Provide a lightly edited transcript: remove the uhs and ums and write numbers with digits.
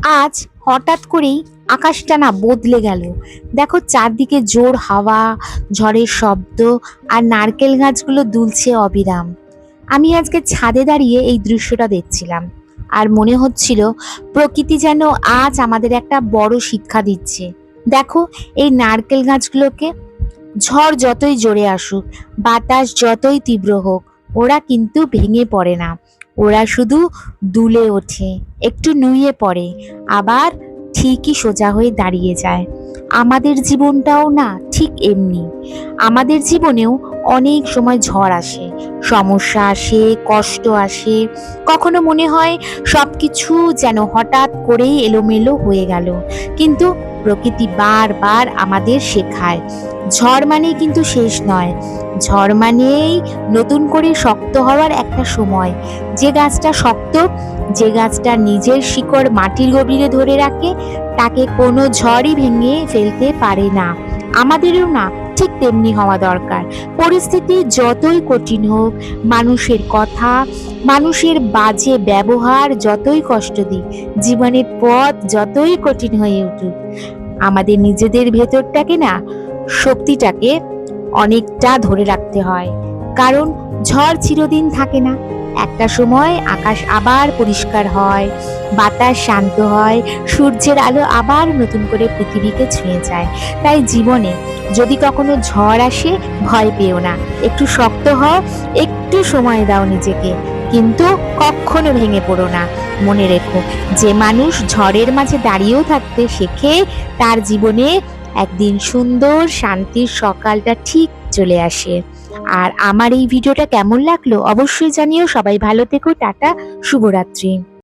আজ হঠাৎ করেই আকাশটা না বদলে গেল। দেখো চারদিকে জোর হাওয়া, ঝড়ের শব্দ, আর নারকেল গাছগুলো দুলছে অবিরাম। আমি আজকে ছাদে দাঁড়িয়ে এই দৃশ্যটা দেখছিলাম, আর মনে হচ্ছিল প্রকৃতি যেন আজ আমাদের একটা বড় শিক্ষা দিচ্ছে। দেখো, এই নারকেল গাছগুলোকে ঝড় যতই জোরে আসুক, বাতাস যতই তীব্র হোক, ওরা কিন্তু ভেঙে পড়ে না। ওরা শুধু দুলে ওঠে, একটু নুয়ে পড়ে, আবার ঠিকই সোজা হয়ে দাঁড়িয়ে যায়। আমাদের জীবনটাও না ঠিক এমনি। আমাদের জীবনেও অনেক সময় ঝড় আসে, সমস্যা আসে, কষ্ট আসে। কখনো মনে হয় সবকিছু যেন হঠাৎ করেই এলোমেলো হয়ে গেল। কিন্তু প্রকৃতি বারবার আমাদের শেখায়, ঝড় মানেই কিন্তু শেষ নয়। ঝড় মানেই নতুন করে শক্ত হওয়ার একটা সময়। যে গাছটা শক্ত, যে গাছটা নিজের শিকড় মাটির গভীরে ধরে রাখে, তাকে কোনো ঝড়ই ভেঙে ফেলতে পারে না। আমাদেরও না ঠিক তেমনি হওয়া দরকার। পরিস্থিতি যতই কঠিন হোক, মানুষের কথা, মানুষের বাজে ব্যবহার যতই কষ্ট দিক, জীবনের পথ যতই কঠিন হয়ে উঠুক, আমাদের নিজেদের ভেতরটাকে না, শক্তিটাকে অনেকটা ধরে রাখতে হয়। কারণ ঝড় চিরদিন থাকে না। একটা সময় আকাশ আবার পরিষ্কার হয়, বাতাস শান্ত হয়, সূর্যের আলো আবার নতুন করে পৃথিবীকে ছুঁয়ে যায়। তাই জীবনে যদি কখনো ঝড় আসে, ভয় পেও না, একটু শক্ত হও, একটু সময় দাও নিজেকে, কিন্তু কখনো ভেঙে পড়ো না। মনে রেখো, যে মানুষ ঝড়ের মাঝে দাঁড়িয়েও থাকতে শেখে, তার জীবনে একদিন সুন্দর শান্তির সকালটা ঠিক চলে আসে। আর আমার এই ভিডিওটা কেমন লাগলো অবশ্যই জানিও। সবাই ভালো থেকো, টাটা, শুভরাত্রি।